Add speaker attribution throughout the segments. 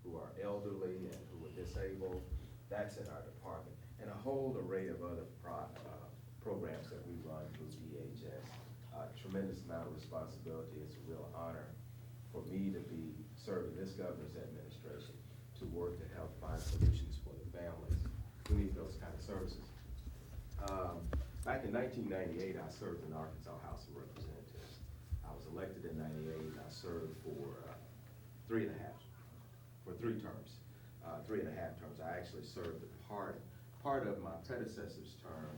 Speaker 1: who are elderly and who are disabled. That's in our department. And a whole array of other programs that we run through DHS. Tremendous amount of responsibility. It's a real honor for me to be serving this governor's administration to work to help find solutions for the families who need those kind of services. Back in 1998, I served in the Arkansas House of Representatives. I was elected in 98, and I served for 3 terms. 3.5 terms. I actually served a part of my predecessor's term.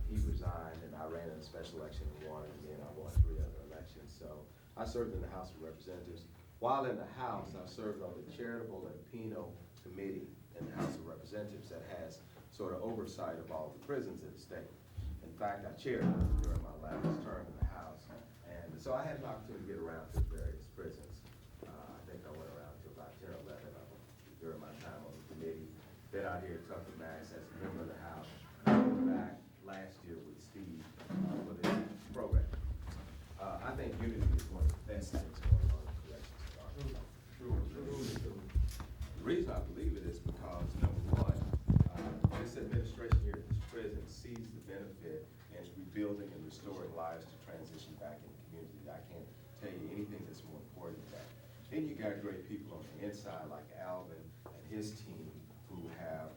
Speaker 1: He resigned, and I ran in a special election and won, and then I won 3 other elections. So I served in the House of Representatives. While in the House, I served on the Charitable and Penal Committee in the House of Representatives that has sort of oversight of all the prisons in the state. In fact, I chaired it during my last term in the House, and so I had an opportunity to get around to various prisons. I think I went around to about 10 or 11 of them during my time on the committee. Been out here at Tucker Max as a member of the House. Back last year with Steve for this program. I think unity is one of the best things going on in corrections. The reason I believe it is because, number one, this administration here at this prison sees the benefit in rebuilding and restoring lives to transition back in communities. I can't tell you anything that's more important than that. Then you got great people on the inside like Alvin and his team who have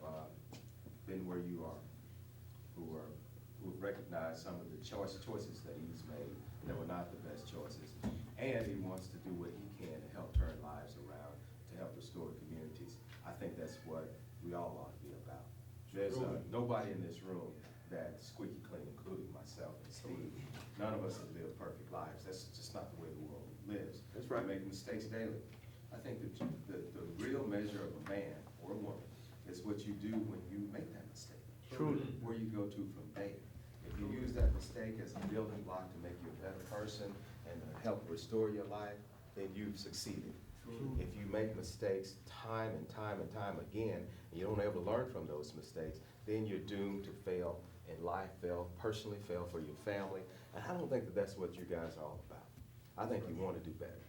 Speaker 1: been where you are, who recognize some of the choices that he's made that were not the best choices. And he wants to do what he can to help turn lives around, to help restore communities. I think that's what we all ought to be about. There's nobody in this room that's squeaky clean, including myself and Steve. None of us have lived perfect lives. That's just not the way the world lives. That's right. We make mistakes daily. I think that the real measure of a man or a woman is what you do when you make that mistake. Truly. Where you go to from there. If you use that mistake as a building block to make you a better person and to help restore your life, then you've succeeded. True. If you make mistakes time and time and time again, and you don't ever learn from those mistakes, then you're doomed to fail in life, fail personally, fail for your family. And I don't think that that's what you guys are all about. I think you want to do better.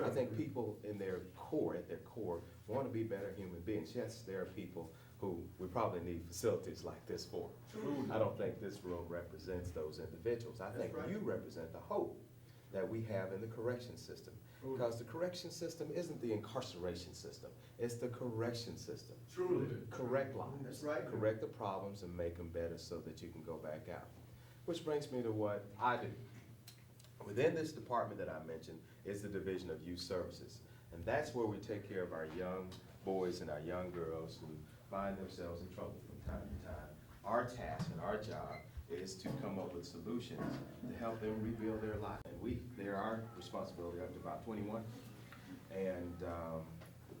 Speaker 1: I think people at their core, want to be better human beings. Yes, there are people who we probably need facilities like this for. True. I don't think this room represents those individuals. I think you represent the hope that we have in the correction system. Because the correction system isn't the incarceration system. It's the correction system. Truly. Correct lives. That's right. Correct the problems and make them better so that you can go back out. Which brings me to what I do. Within this department that I mentioned is the Division of Youth Services. And that's where we take care of our young boys and our young girls who find themselves in trouble from time to time. Our task and our job is to come up with solutions to help them rebuild their life. And they're our responsibility up to about 21. And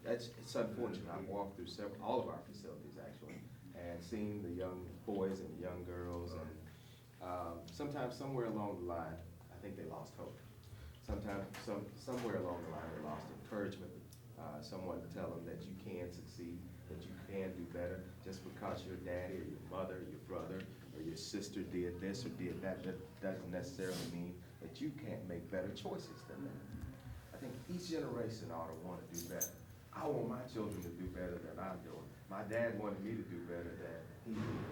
Speaker 1: it's unfortunate. I've walked through all of our facilities actually, and seen the young boys and the young girls, and sometimes somewhere along the line, I think they lost hope. Sometimes, somewhere along the line, they lost encouragement. Someone to tell them that you can succeed, that you can do better. Just because your daddy or your mother, or your brother, or your sister did this or did that, that doesn't necessarily mean that you can't make better choices than them. I think each generation ought to want to do better. I want my children to do better than I'm doing. My dad wanted me to do better than he did.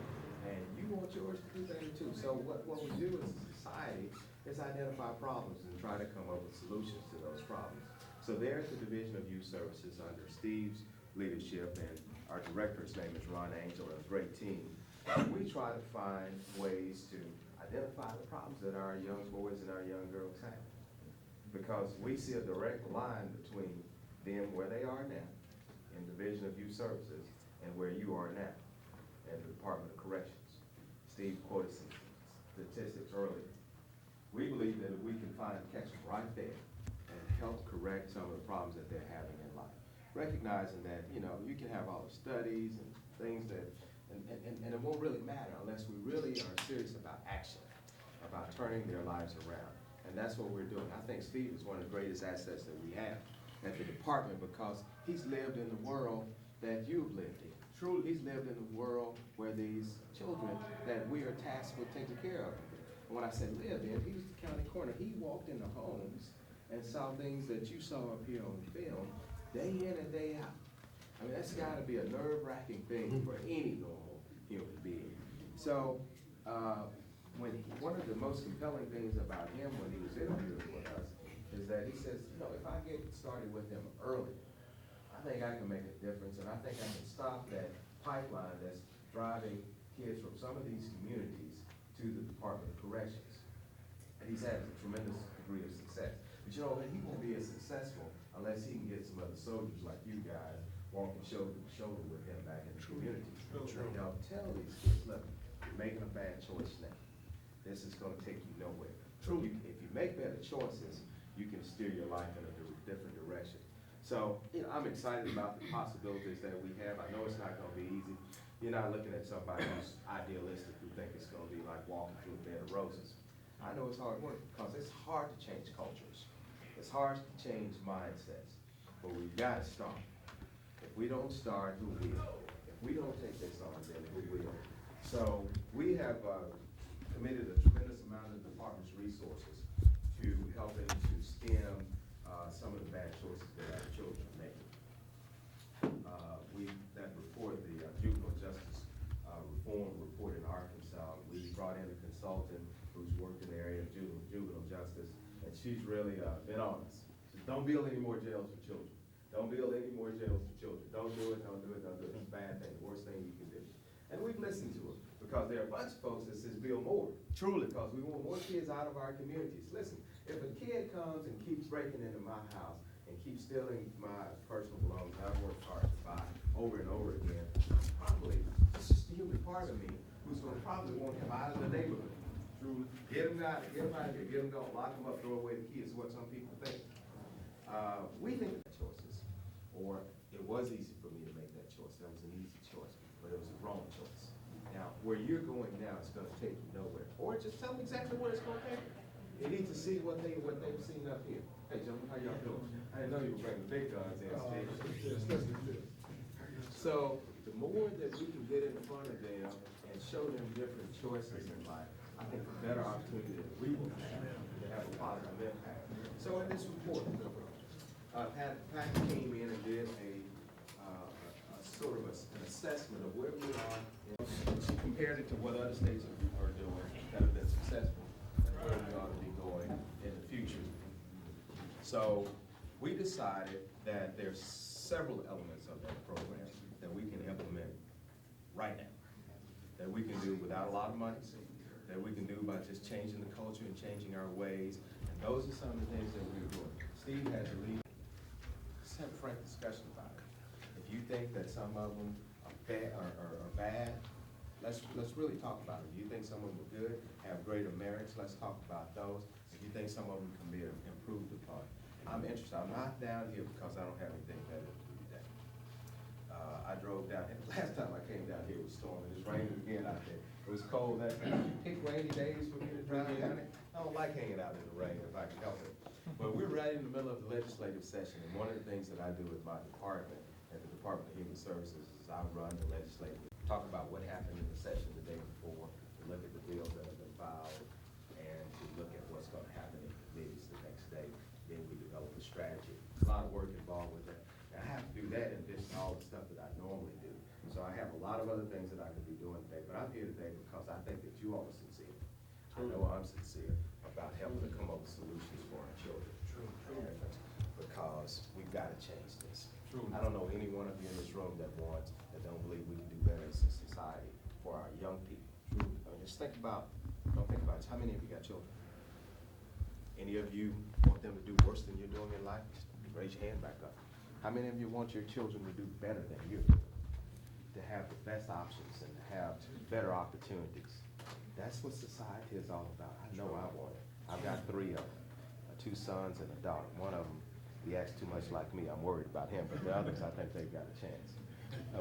Speaker 1: And you want yours to do better too. So what we do as a society is identify problems and try to come up with solutions to those problems. So there at the Division of Youth Services under Steve's leadership, and our director's name is Ron Angel, and a great team, we try to find ways to identify the problems that our young boys and our young girls have. Because we see a direct line between them where they are now in the Division of Youth Services and where you are now in the Department of Corrections. Steve quoted some statistics earlier. We believe that if we can catch them right there and help correct some of the problems that they're having in life, recognizing that, you can have all the studies and things that, and it won't really matter unless we really are serious about action, about turning their lives around. And that's what we're doing. I think Steve is one of the greatest assets that we have at the department because he's lived in the world that you've lived in. Truly, he's lived in the world where these children that we are tasked with taking care of. And when I say lived in, he was the county coroner. He walked into homes and saw things that you saw up here on film
Speaker 2: day in and day out. I mean, that's gotta be a nerve-wracking thing for any normal human being. So, one of the most compelling things about him when he was interviewing with us is that he says, you know, if I get started with him early, I think I can make a difference, and I think I can stop that pipeline that's driving kids from some of these communities to the Department of Corrections. And he's had a tremendous degree of success. But you know, he won't be as successful unless he can get some other soldiers like you guys walking shoulder to shoulder with him back in the community. You know, tell these kids, look, you're making a bad choice now. This is gonna take you nowhere. If you make better choices, you can steer your life in a different direction. So, you know, I'm excited about the possibilities that we have. I know it's not gonna be easy. You're not looking at somebody who's idealistic who think it's gonna be like walking through a bed of roses. I know it's hard work because it's hard to change cultures. It's hard to change mindsets, but we've gotta start. If we don't start, who will? If we don't take this on, then who will? So we have committed a tremendous amount of the department's resources to helping to stem some of the bad choices that our children are making. That report, the juvenile justice reform report in Arkansas, we brought in a consultant who's worked in the area of juvenile justice, and she's really been on us. Don't build any more jails for children. Don't build any more jails for children. Don't do it, don't do it, don't do it. It's a bad thing, the worst thing you can do. And we've listened to her because there are a bunch of folks that says build more. Truly, because we want more kids out of our communities. Listen, if a kid comes and keeps breaking into my house and keeps stealing my personal belongings I've worked hard to buy over and over again, probably, it's just the human part of me who's gonna probably want him out of the neighborhood. Truly. Get him out of here, get him gone, lock him up, throw away the keys, is what some people think. We think that choices, or it was easy for me to make that choice. That was an easy choice, but it was a wrong choice. Now, where you're going now is going to take you nowhere. Or just tell them exactly where it's going to take you. You need to see what they've seen up here. Hey, gentlemen, how y'all doing? I didn't know you were bringing big guns in. So, the more that we can get in front of them and show them different choices in life, I think the better opportunity that we will have a positive impact. So, in this report, Pat came in and did a sort of an assessment of where we are. She compared it to what other states are doing that have been successful and where we ought to be going in the future. So we decided that there's several elements of that program that we can implement right now, that we can do without a lot of money, that we can do by just changing the culture and changing our ways. And those are some of the things that we're doing. Steve has a lead. Let's have a frank discussion about it. If you think that some of them are bad, let's really talk about it. If you think some of them are good, have greater merits, let's talk about those. If you think some of them can be improved upon, I'm interested. I'm not down here because I don't have anything better to do today. I drove down here. Last time I came down here, it was storming. It's raining again out there. It was cold that night. You pick rainy days for me to drive down here. I don't like hanging out in the rain if I can help it. But we're right in the middle of the legislative session, and one of the things that I do with my department, at the Department of Human Services, is I run the legislative, talk about what happened in the session the day before, to look at the bills that have been filed, and to look at what's going to happen in committees the next day. Then we develop a strategy. A lot of work involved with that. Now, I have to do that in addition to all the stuff that I normally do. So I have a lot of other things that I could be doing today, but I'm here today because I think that you all are sincere. I know I'm sincere about helping to come up with solutions for our children. Because we've got to change this. I don't know any one of you in this room that don't believe we can do better as a society for our young people. I mean, just don't think about it. How many of you got children? Any of you want them to do worse than you're doing in life? Just raise your hand back up. How many of you want your children to do better than you're doing? To have the best options and to have better opportunities. That's what society is all about. I know I want it. I've got 3 of them, 2 sons and a daughter. One of them, he acts too much like me. I'm worried about him, but the others, I think they've got a chance.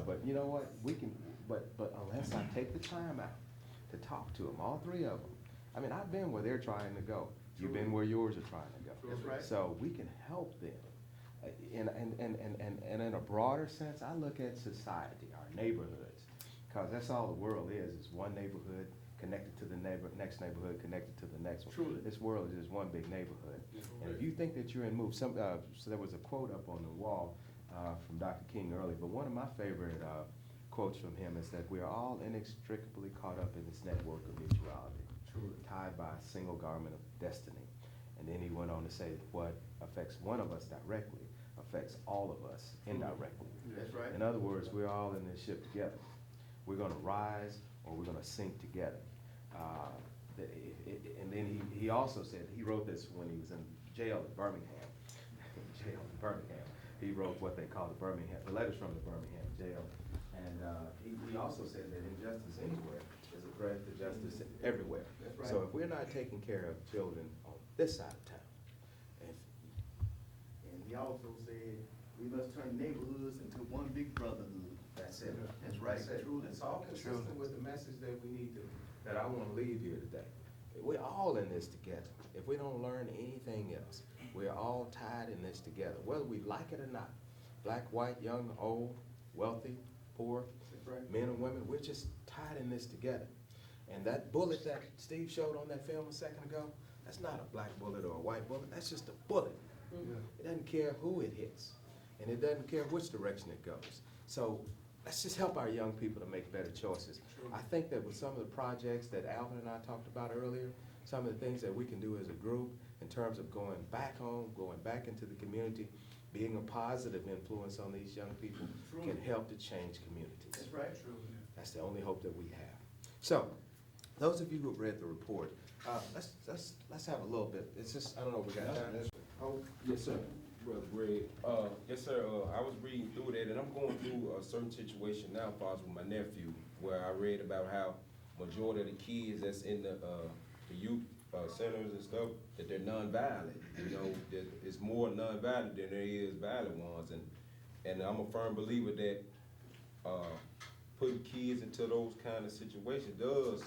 Speaker 2: But you know what? We can, but unless I take the time out to talk to them, all 3 of them. I mean, I've been where they're trying to go. You've been where yours are trying to go.
Speaker 1: That's right.
Speaker 2: So we can help them. And in a broader sense, I look at society, our neighborhoods, because that's all the world is one neighborhood connected to the next neighborhood, connected to the next one.
Speaker 1: Truly.
Speaker 2: This world is just one big neighborhood. And if you think that you're in move, so there was a quote up on the wall
Speaker 1: from Dr. King earlier, but one of my favorite quotes from him is that we are all inextricably caught up in this network of mutuality, tied by a single garment of destiny. And then he went on to say what affects one of us directly affects all of us indirectly.
Speaker 2: That's right.
Speaker 1: In other words, we're all in this ship together. We're going to rise or we're going to sink together. And then he also said, he wrote this when he was in jail in Birmingham. He wrote what they call the letters from the Birmingham jail. And he also said that injustice anywhere is a threat to justice everywhere.
Speaker 2: That's right.
Speaker 1: So if we're not taking care of children on this side of town,
Speaker 3: And he also said, we must turn neighborhoods into one big brotherhood.
Speaker 1: that's it.
Speaker 3: That's right.
Speaker 1: That's it.
Speaker 3: Truly.
Speaker 1: It's all consistent with the message that we need to, that I want to leave here today. We're all in this together. If we don't learn anything else, we're all tied in this together, whether we like it or not. Black, white, young, old, wealthy, poor, men and women, we're just tied in this together. And that bullet that Steve showed on that film a second ago, that's not a black bullet or a white bullet, that's just a bullet. It doesn't care who it hits, and it doesn't care which direction it goes. So let's just help our young people to make better choices. I think that with some of the projects that Alvin and I talked about earlier, some of the things that we can do as a group in terms of going back home, going back into the community, being a positive influence on these young people can help to change communities.
Speaker 3: That's right.
Speaker 1: That's the only hope that we have. So, those of you who have read the report, let's have a little bit. It's just, I don't know, we got time.
Speaker 4: Oh, yes, sir. Brother Greg. Yes, sir. I was reading through that, and I'm going through a certain situation now, Father, with my nephew, where I read about how majority of the kids that's in the youth centers and stuff, that they're nonviolent. You know, that it's more nonviolent than there is violent ones, and I'm a firm believer that putting kids into those kind of situations does,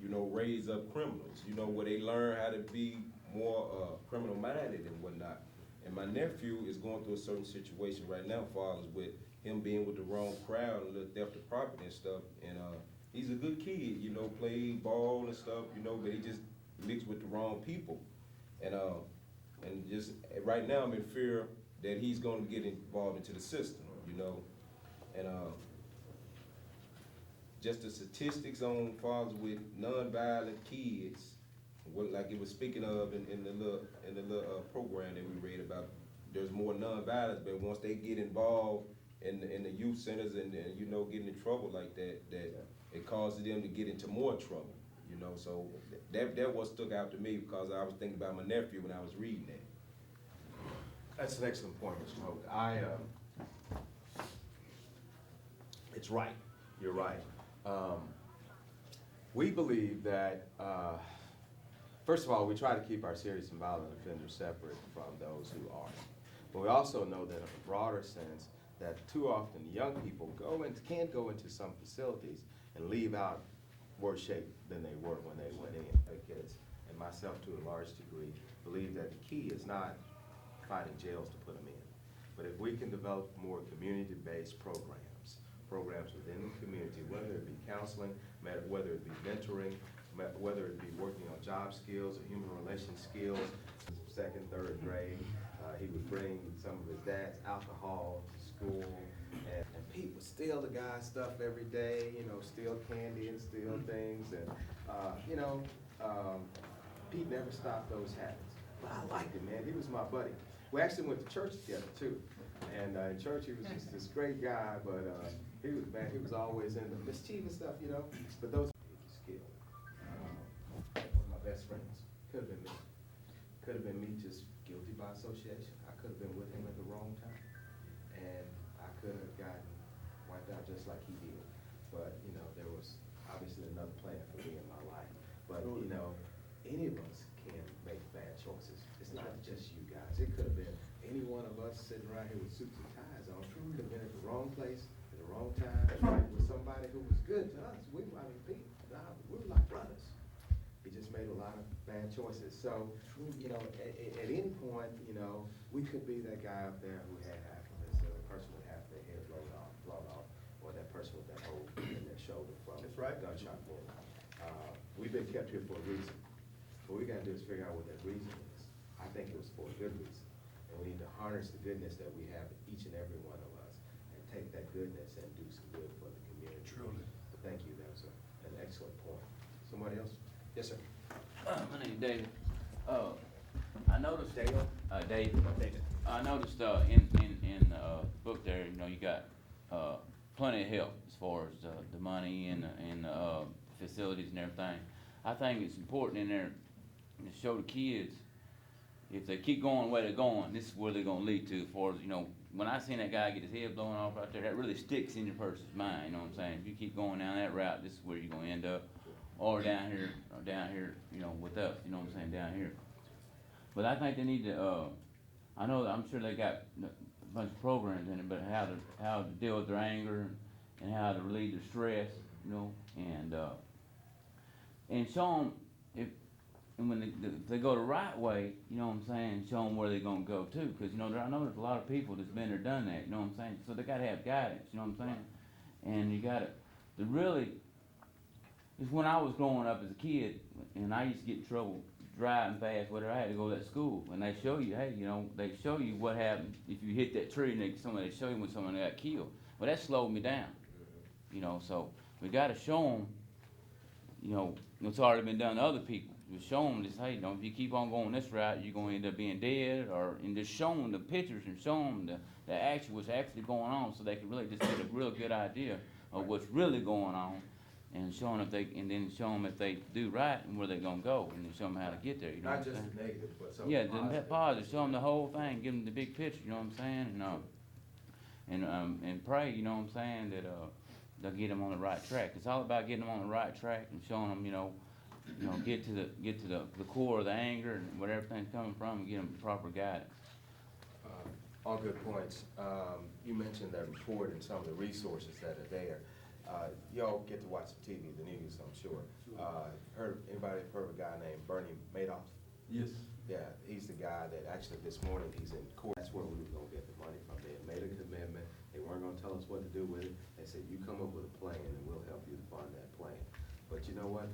Speaker 4: you know, raise up criminals. You know, where they learn how to be more criminal minded and whatnot. And my nephew is going through a certain situation right now, fathers, with him being with the wrong crowd and the theft of property and stuff. And he's a good kid, you know, played ball and stuff, you know, but he just mixed with the wrong people. And just right now I'm in fear that he's going to get involved into the system, you know. And just the statistics on fathers with nonviolent kids, what, like it was speaking of in the little program that we read about, there's more nonviolence, but once they get involved in the youth centers and you know, getting in trouble like that, it causes them to get into more trouble, you know. So that what stuck out to me, because I was thinking about my nephew when I was reading that.
Speaker 1: That's an excellent point, Mr. Hope. It's right. You're right. We believe that, first of all, we try to keep our serious and violent offenders separate from those who aren't. But we also know that in a broader sense, that too often young people can go into some facilities and leave out worse shape than they were when they went in. Kids, and myself to a large degree, believe that the key is not finding jails to put them in, but if we can develop more community-based programs within the community, whether it be counseling, whether it be mentoring, whether it be working on job skills or human relations skills. Second, third grade, he would bring some of his dad's alcohol to school, and Pete would steal the guy's stuff every day, you know, steal candy and steal things, and Pete never stopped those habits. But I liked him, man. He was my buddy. We actually went to church together too, and in church he was just this great guy, but he was always in the mischievous stuff, you know. But those skill. One of my best friends. Could have been me. Could have been me, just guilty by association. I could have been with him at the wrong time, and I could have gotten wiped out just like he did. But you know, there was obviously another plan for me in my life. But you know, any of us can make bad choices. It's not just you guys. It could have been any one of us sitting right here with suits and ties on. Could have been at the wrong place at the wrong time with somebody who was good to us. We were like brothers. He just made a lot of bad choices. So, you know, at any point, you know, we could be that guy up there who had half of this person with half their head blown off, or that person with that hole in their shoulder from gunshot wound. We've been kept here for a reason. What we gotta do is figure out what that reason is. I think it was for a good reason. And we need to harness the goodness that we have in each and every one of us
Speaker 4: Yes, sir.
Speaker 5: My name is David. I noticed, David. David. I noticed, in the book there, you know, you got, plenty of help as far as, the money and the facilities and everything. I think it's important in there to show the kids, if they keep going where they're going, this is where they're gonna lead to, as far as, you know, when I seen that guy get his head blown off right there, that really sticks in your person's mind, you know what I'm saying? If you keep going down that route, this is where you're gonna end up, or down here, you know, with us, you know what I'm saying, down here. But I think they need to, I know that I'm sure they got a bunch of programs in it, but how to deal with their anger and how to relieve their stress, you know, and show them and when they go the right way, you know what I'm saying, show them where they're gonna go too, because you know I know there's a lot of people that's been there, done that, you know what I'm saying. So they gotta have guidance, you know what I'm saying, and you gotta really. It's when I was growing up as a kid, and I used to get in trouble driving fast, whatever. I had to go to that school, and they show you, hey, you know, they show you what happened if you hit that tree, and they show you when someone got killed. Well, that slowed me down, you know. So we gotta show them, you know, what's already been done to other people. We show them this, hey, you know, if you keep on going this route, you're gonna end up being dead, and just show them the pictures and show them the action, what's actually going on, so they can really just get a real good idea of what's really going on. And show them if they do right and where they're gonna go, and then show them how to get there. You know
Speaker 2: Not
Speaker 5: what I'm
Speaker 2: just
Speaker 5: saying?
Speaker 2: the negative, but some
Speaker 5: Yeah,
Speaker 2: positive.
Speaker 5: the positive. Show them the whole thing. Give them the big picture. You know what I'm saying? And pray. You know what I'm saying, that they'll get them on the right track. It's all about getting them on the right track and showing them, you know, get to the core of the anger and where everything's coming from, and get them proper guidance.
Speaker 1: All good points. You mentioned that report and some of the resources that are there. Y'all get to watch the TV, the news, I'm sure. Anybody heard of a guy named Bernie Madoff?
Speaker 6: Yes.
Speaker 1: Yeah, he's the guy that actually this morning he's in court. That's where we were gonna get the money from. They had made a commitment. They weren't gonna tell us what to do with it. They said, you come up with a plan and we'll help you to fund that plan. But you know what?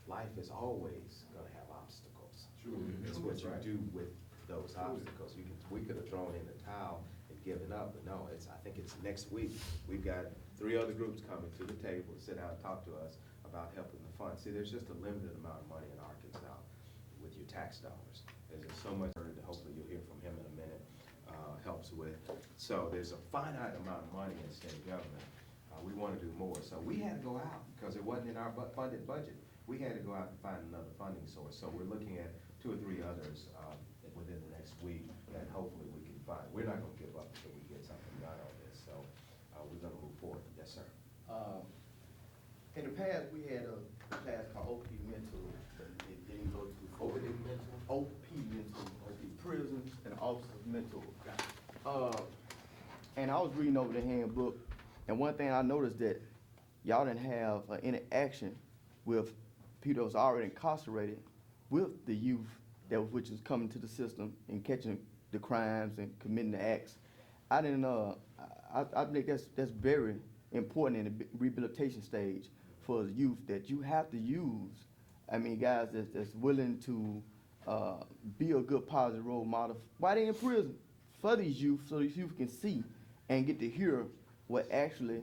Speaker 1: Life is always gonna have obstacles.
Speaker 6: True.
Speaker 1: It's what you do with those obstacles. We could have thrown in the towel and given up, but no, I think it's next week. We've got 3 other groups coming to the table to sit down and talk to us about helping the fund. See, there's just a limited amount of money in Arkansas with your tax dollars. There's just so much that hopefully you'll hear from him in a minute, helps with. So there's a finite amount of money in state government. We want to do more. So we had to go out because it wasn't in our funded budget. We had to go out and find another funding source. So we're looking at 2 or 3 others within the next week that hopefully we can find. We're not going to give up until we get something done on this. So we're going to move forward. Yes, sir.
Speaker 3: In the past, we had a class called OP Mental, but it didn't go to.
Speaker 1: OP Mental?
Speaker 3: OP Mental, Prison and Officers Mental. And I was reading over the handbook, and one thing I noticed that y'all didn't have interaction with people that was already incarcerated with the youth which was coming to the system and catching the crimes and committing the acts. I didn't. I think that's very important in the rehabilitation stage for the youth, that you have to use. I mean, guys that's willing to be a good positive role model while they're in prison for these youth, so these youth can see and get to hear what actually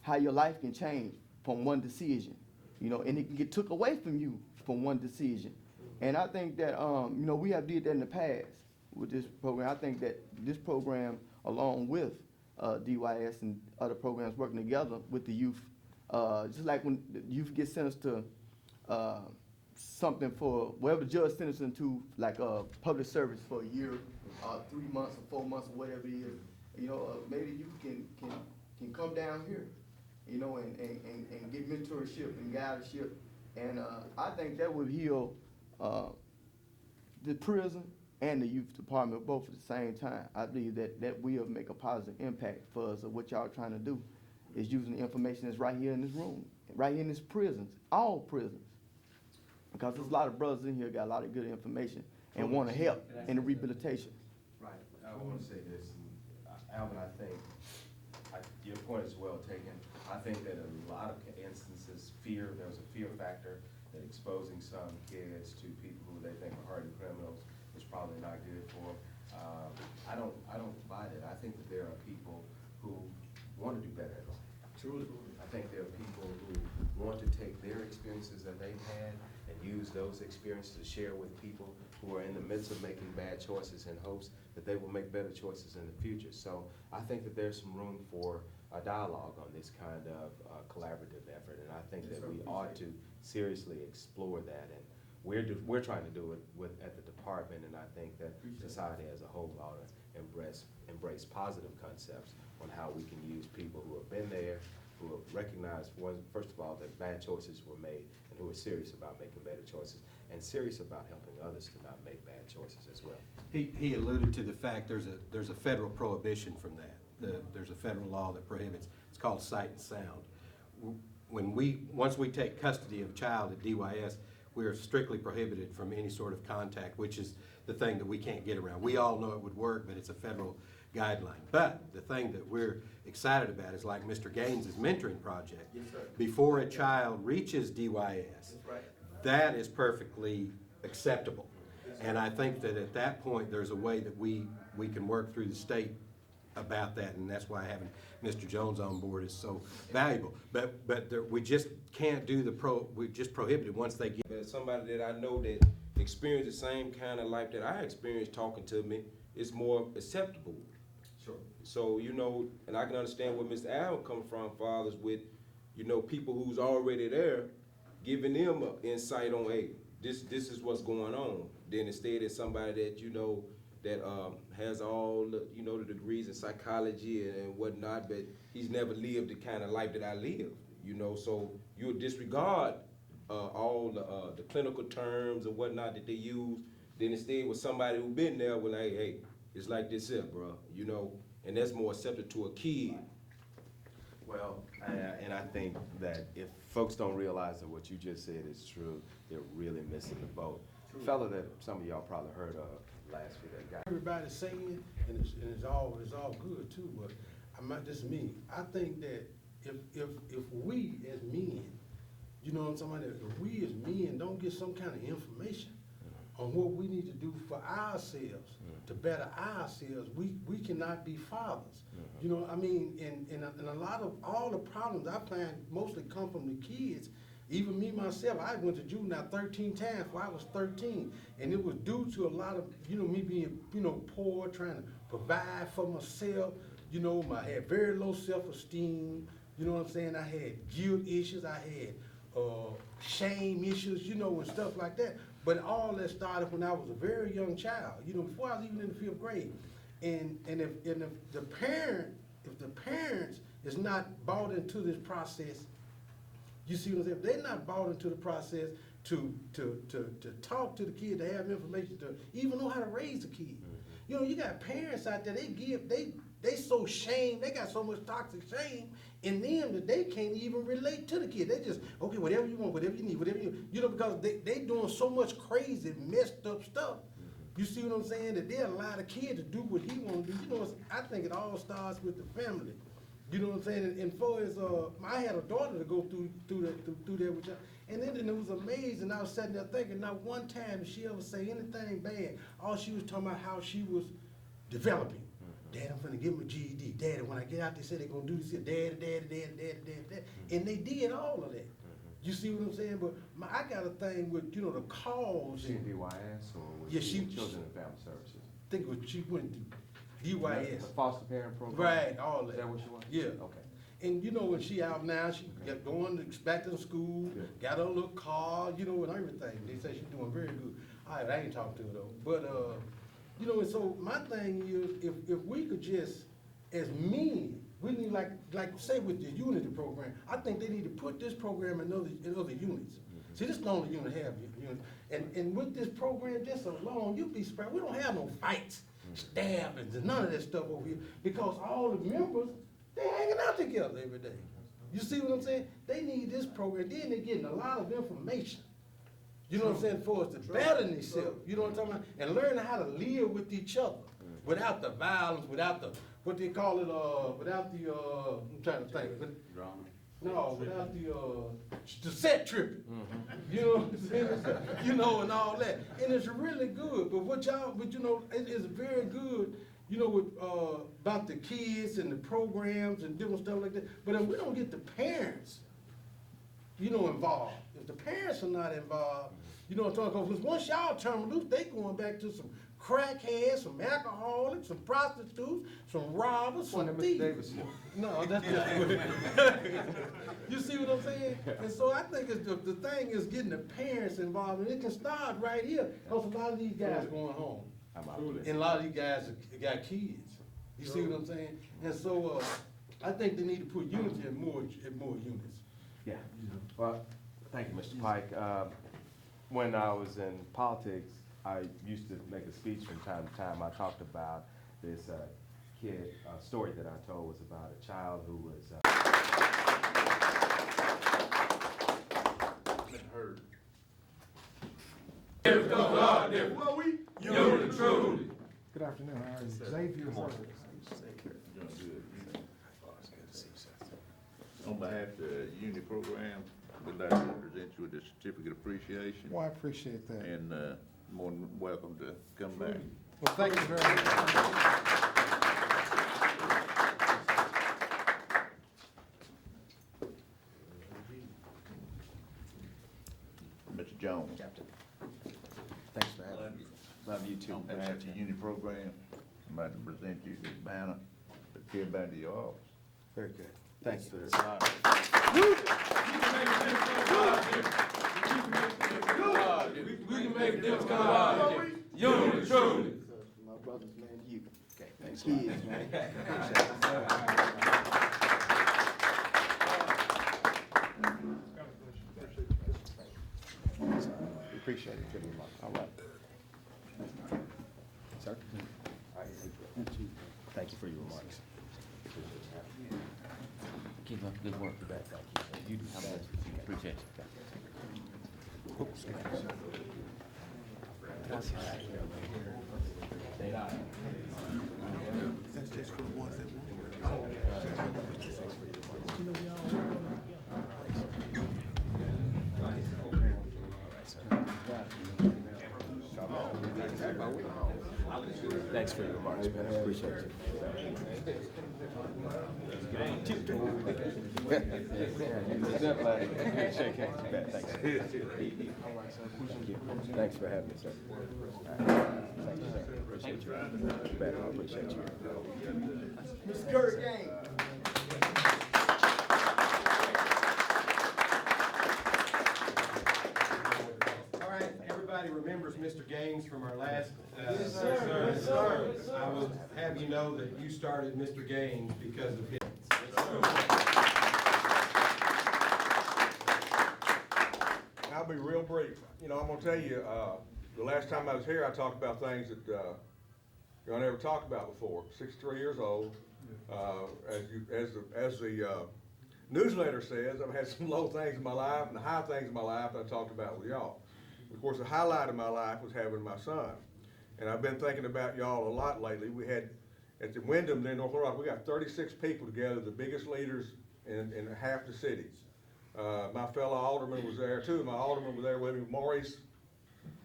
Speaker 3: how your life can change from one decision, you know, and it can get took away from you from one decision. And I think that we have did that in the past with this program. I think that this program, along with DYS and other programs working together with the youth, just like when the youth get sentenced to something for whatever the judge sentenced them to, like public service for a year, 3 months or 4 months or whatever it is, you know, maybe you can come down here, you know, and get mentorship and guideship, and I think that would heal the prison and the youth department both at the same time. I believe that will make a positive impact for us. Of what y'all trying to do is using the information that's right here in this room, right here in this prisons, all prisons. Because there's a lot of brothers in here got a lot of good information and want to help in the rehabilitation.
Speaker 1: Right. I want to say this, Alvin, I think your point is well taken. I think that in a lot of instances, there's a fear factor that exposing some kids to people who they think are hardened criminals is probably not good for them. I don't buy that. I think that there are people who want to do better in life.
Speaker 6: Truly.
Speaker 1: I think there are people who want to take their experiences that they've had and use those experiences to share with people who are in the midst of making bad choices in hopes that they will make better choices in the future. So I think that there's some room for a dialogue on this kind of collaborative effort, and I think that we ought to seriously explore that. And we're trying to do it at the department, and I think that society as a whole ought to embrace positive concepts on how we can use people who have been there, who have recognized, first of all, that bad choices were made, and who are serious about making better choices, and serious about helping others to not make bad choices as well.
Speaker 6: He alluded to the fact there's a federal prohibition from that. There's a federal law that prohibits, it's called sight and sound. Once we take custody of a child at DYS, we're strictly prohibited from any sort of contact, which is the thing that we can't get around. We all know it would work, but it's a federal guideline. But the thing that we're excited about is like Mr. Gaines' mentoring project.
Speaker 2: Yes, sir.
Speaker 6: Before a child reaches DYS,
Speaker 2: That's right.
Speaker 6: that is perfectly acceptable. And I think that at that point, there's a way that we can work through the state about that, and that's why having Mr. Jones on board is so valuable. But we just can't do we just prohibit it once they get.
Speaker 4: But somebody that I know that experienced the same kind of life that I experienced talking to me, it's more acceptable.
Speaker 2: Sure.
Speaker 4: So, you know, and I can understand where Mr. Allen comes from, fathers, with, you know, people who's already there, giving them an insight on, hey, this is what's going on. Then instead it's somebody that, you know, that has all the, you know, the degrees in psychology and whatnot, but he's never lived the kind of life that I lived, you know. So you'll disregard all the clinical terms and whatnot that they use. Then instead with somebody who been there, we're like, hey, it's like this here, bro, you know, and that's more accepted to a kid.
Speaker 1: Well, and I think that if folks don't realize that what you just said is true, they're really missing the boat. Fellow that some of y'all probably heard of last year, that guy.
Speaker 7: Everybody's saying, and it's all good too, but I'm not just me. I think that if we as men, you know what I'm talking about, if we as men don't get some kind of information on what we need to do for ourselves, to better ourselves, we cannot be fathers. You know, I mean, and a lot of, all the problems I find mostly come from the kids. Even me, myself, I went to juvenile 13 times before I was 13, and it was due to a lot of, you know, me being, you know, poor, trying to provide for myself. You know, I had very low self-esteem, you know what I'm saying? I had guilt issues, I had shame issues, you know, and stuff like that. But all that started when I was a very young child, you know, before I was even in the 5th grade. And if the parents is not bought into this process, you see what I'm saying? If they're not bought into the process to talk to the kid, to have information, to even know how to raise a kid. You know, you got parents out there, they so shame, they got so much toxic shame in them that they can't even relate to the kid. They just, okay, whatever you want, whatever you need, whatever you know, because they doing so much crazy, messed up stuff. You see what I'm saying? That they allow the kid to do what he want to do. You know, I think it all starts with the family. You know what I'm saying? And for as I had a daughter to go through there with y'all, and then it was amazing. I was sitting there thinking, not one time did she ever say anything bad. All she was talking about how she was developing. Dad, I'm finna give him a GED. Daddy, when I get out, they say they're gonna do this. Daddy. And they did all of that. You see what I'm saying? But I got a thing with, you know, the cause.
Speaker 1: She in DYS or was
Speaker 7: Yeah,
Speaker 1: she in
Speaker 7: she-
Speaker 1: Children and Family Services?
Speaker 7: I think it was, she went to DYS.
Speaker 1: The foster parent program?
Speaker 7: Right, all
Speaker 1: Is
Speaker 7: that.
Speaker 1: that what she was?
Speaker 7: Yeah.
Speaker 1: Okay.
Speaker 7: And you know, when she out now, she got going back to school,
Speaker 1: Good.
Speaker 7: got her little car, you know, and everything. They say she's doing very good. All right, I ain't talking to her though. But, you know, and so my thing is, if we could just, as men, we need like say with the Unity program, I think they need to put this program in other units. See, this is the only unit have unit. And with this program just alone, you'd be surprised. We don't have no fights, stabbings, and none of that stuff over here because all the members, they hanging out together every day. You see what I'm saying? They need this program. Then they're getting a lot of information. You know what I'm saying? For us to better themselves. You know what I'm talking about? And learn how to live with each other without the violence, without the, what they call it, without the, I'm trying to think.
Speaker 5: Drama.
Speaker 7: No, without the set tripping. You know what I'm saying? You know, and all that. And it's really good. But you know, it is very good, you know, with, about the kids and the programs and different stuff like that. But if we don't get the parents involved. If the parents are not involved, you know what I'm talking about? Because once y'all turn them loose, they going back to some crackheads, some alcoholics, some prostitutes, some robbers, some thieves. No, that's not. You see what I'm saying? And so I think it's the thing is getting the parents involved, and it can start right here, because a lot of these guys going home. And a lot of these guys got kids. You see what I'm saying? And so, I think they need to put unity in more units.
Speaker 1: Yeah. Well, thank you, Mr. Pike. When I was in politics, I used to make a speech from time to time. I talked about this kid, story that I told was about a child who was hurt.
Speaker 8: Good afternoon, how are you? Xavier.
Speaker 9: On behalf of the Unity Program, we'd like to present you with a certificate of appreciation.
Speaker 8: Well, I appreciate that.
Speaker 9: And more than welcome to come back.
Speaker 8: Well, thank you very much.
Speaker 9: Mr. Jones.
Speaker 1: Thanks for having me. Love you too.
Speaker 9: On behalf of the Unity Program, I'm about to present you this banner that came back to your office.
Speaker 1: Very good. Thanks for this.
Speaker 2: We can make this God. Unity, truly.
Speaker 3: My brother's man, you.
Speaker 1: Okay, thanks.
Speaker 3: Kids, man.
Speaker 1: Appreciate it. Good luck. All right. Sir? Thank you for your remarks.
Speaker 5: Keep up the good work.
Speaker 1: Thank you. You do.
Speaker 5: Appreciate
Speaker 1: Thanks for your remarks, man. I appreciate you. Shake hands. Thanks. Thanks for having me, sir. Thank you, sir. Appreciate you. I appreciate you.
Speaker 3: Mr. Cary Gaines.
Speaker 1: All right, everybody remembers Mr. Gaines from our last
Speaker 7: Yes, sir. Yes, sir.
Speaker 1: I will have you know that you started Mr. Gaines because of him.
Speaker 10: I'll be real brief. You know, I'm gonna tell you, the last time I was here, I talked about things that, I never talked about before. 63 years old. As the newsletter says, I've had some low things in my life and the high things in my life that I talked about with y'all. Of course, the highlight of my life was having my son. And I've been thinking about y'all a lot lately. We had, at the Wyndham there in North Little Rock, we got 36 people together, the biggest leaders in half the cities. My fellow alderman was there too. My alderman was there with me. Maurice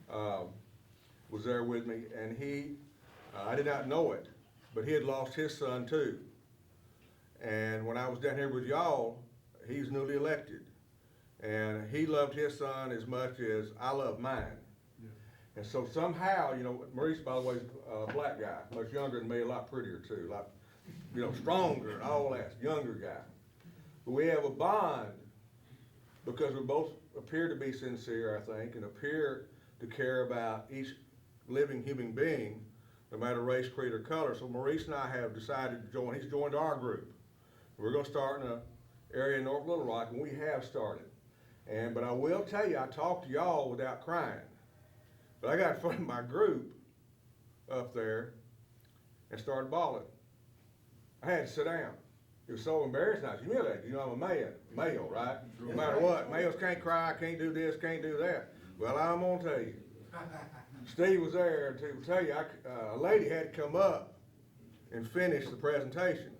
Speaker 10: was there with me, and he, I did not know it, but he had lost his son too. And when I was down here with y'all, he's newly elected. And he loved his son as much as I love mine. And so somehow, you know, Maurice, by the way, is a black guy, much younger than me, a lot prettier too, a lot, you know, stronger and all that, younger guy. But we have a bond because we both appear to be sincere, I think, and appear to care about each living human being, no matter race, creed, or color. So Maurice and I have decided to join. He's joined our group. We're going to start in an area in North Little Rock, and we have started. But I will tell you, I talked to y'all without crying. But I got in front of my group up there and started bawling. I had to sit down. It was so embarrassing. I was humiliated. You know, I'm a male, right? No matter what. Males can't cry, can't do this, can't do that. Well, I'm going to tell you. Steve was there to tell you, a lady had to come up and finish the presentation.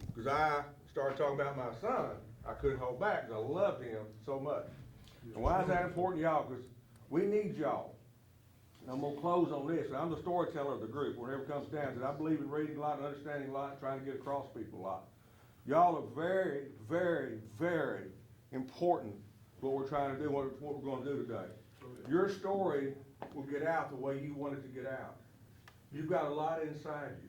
Speaker 10: Because I started talking about my son. I couldn't hold back because I loved him so much. And why is that important to y'all? Because we need y'all. And I'm going to close on this. I'm the storyteller of the group. Whenever it comes down to it, I believe in reading a lot and understanding a lot and trying to get across people a lot. Y'all are very, very, very important what we're trying to do, what we're gonna do today. Your story will get out the way you want it to get out. You've got a lot inside you.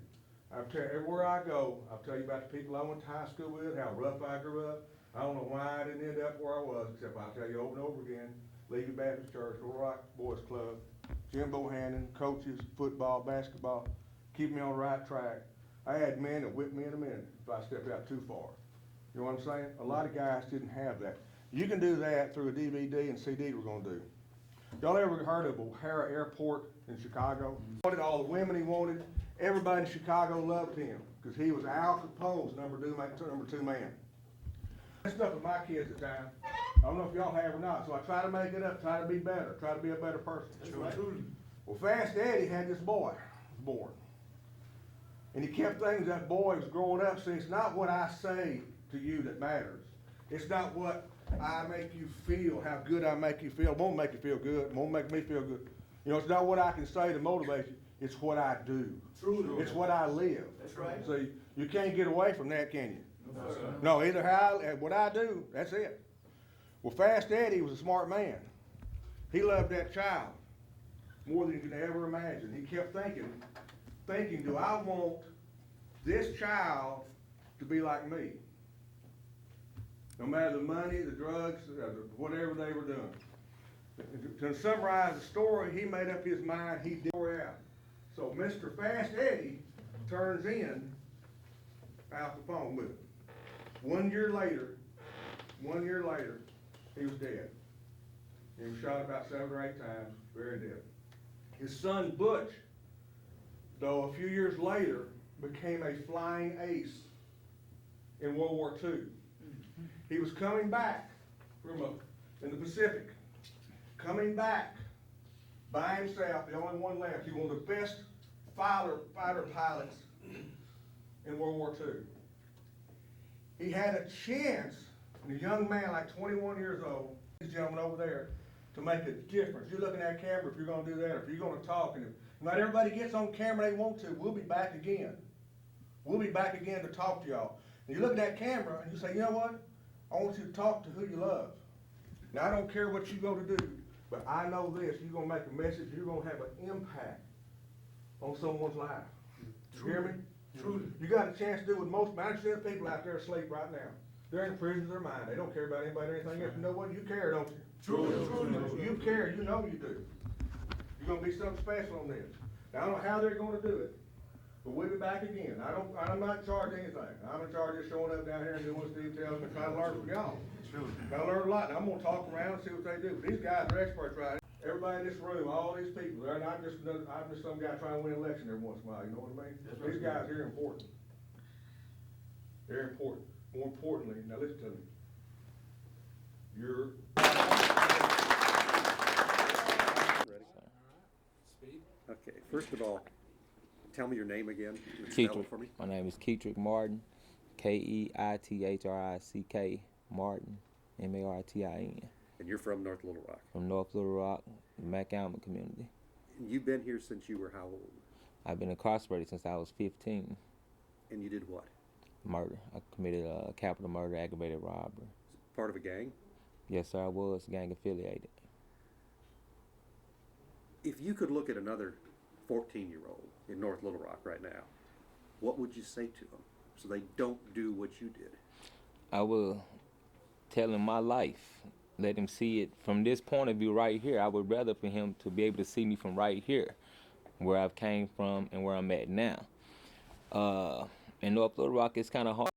Speaker 10: I'll tell you, everywhere I go, I'll tell you about the people I went to high school with, how rough I grew up. I don't know why I didn't end up where I was, except I'll tell you over and over again, Legion Baptist Church, Little Rock Boys Club, Jim Bohannon, coaches, football, basketball, keep me on the right track. I had men that whipped me in a minute if I stepped out too far. You know what I'm saying? A lot of guys didn't have that. You can do that through a DVD and CD we're gonna do. Y'all ever heard of O'Hara Airport in Chicago? Wanted all the women he wanted. Everybody in Chicago loved him because he was Al Capone's number two man. That's stuff with my kids at times. I don't know if y'all have or not, so I try to make it up, try to be better, try to be a better person. That's right. Well, Fast Eddie had this boy born. And he kept thinking that boy was growing up. See, it's not what I say to you that matters. It's not what I make you feel, how good I make you feel. It won't make you feel good. It won't make me feel good. You know, it's not what I can say to motivate you. It's what I do. True. It's what I live. That's right. See, you can't get away from that, can you? No, sir. No, either what I do, that's it. Well, Fast Eddie was a smart man. He loved that child more than you could ever imagine. He kept thinking, do I want this child to be like me? No matter the money, the drugs, whatever they were doing. To summarize the story, he made up his mind, he did it out. So Mr. Fast Eddie turns in Al Capone with him. 1 year later, he was dead. He was shot about 7 or 8 times, very dead. His son Butch, though a few years later, became a flying ace in World War II. He was coming back in the Pacific, coming back by himself, the only one left. He was one of the best fighter pilots in World War II. He had a chance, a young man like 21 years old, this gentleman over there, to make a difference. You're looking at camera if you're gonna do that, if you're gonna talk, and if not everybody gets on camera they want to, we'll be back again. We'll be back again to talk to y'all. And you look at that camera and you say, you know what? I want you to talk to who you love. Now, I don't care what you go to do, but I know this, you're gonna make a message, you're gonna have an impact on someone's life. You hear me? Truly. You got a chance to do what most 90% of people out there asleep right now. They're in the prisons of their mind. They don't care about anybody or anything else. You know what? You care, don't you? Truly. You care, you know you do. You're gonna be something special on this. Now, I don't know how they're gonna do it, but we'll be back again. I'm not in charge of anything. I'm in charge of just showing up down here and doing what's details and trying to learn from y'all. I learned a lot, and I'm gonna talk around and see what they do. But these guys are experts, right? Everybody in this room, all these people, they're not just I'm just some guy trying to win an election every once in a while, you know what I mean? These guys are important. They're important. More importantly, now listen to me. You're
Speaker 6: Okay, first of all, tell me your name again. Spell it for me.
Speaker 11: My name is Keitrick Martin, Keithrick Martin, Martin.
Speaker 6: And you're from North Little Rock.
Speaker 11: From North Little Rock, the McAllen community.
Speaker 6: And you've been here since you were how old?
Speaker 11: I've been incarcerated since I was 15.
Speaker 6: And you did what?
Speaker 11: Murder. I committed a capital murder, aggravated robbery.
Speaker 6: Part of a gang?
Speaker 11: Yes, sir, I was gang affiliated.
Speaker 6: If you could look at another 14-year-old in North Little Rock right now, what would you say to them so they don't do what you did?
Speaker 11: I will tell him my life. Let him see it from this point of view right here. I would rather for him to be able to see me from right here, where I've came from and where I'm at now. In North Little Rock, it's kind of hard.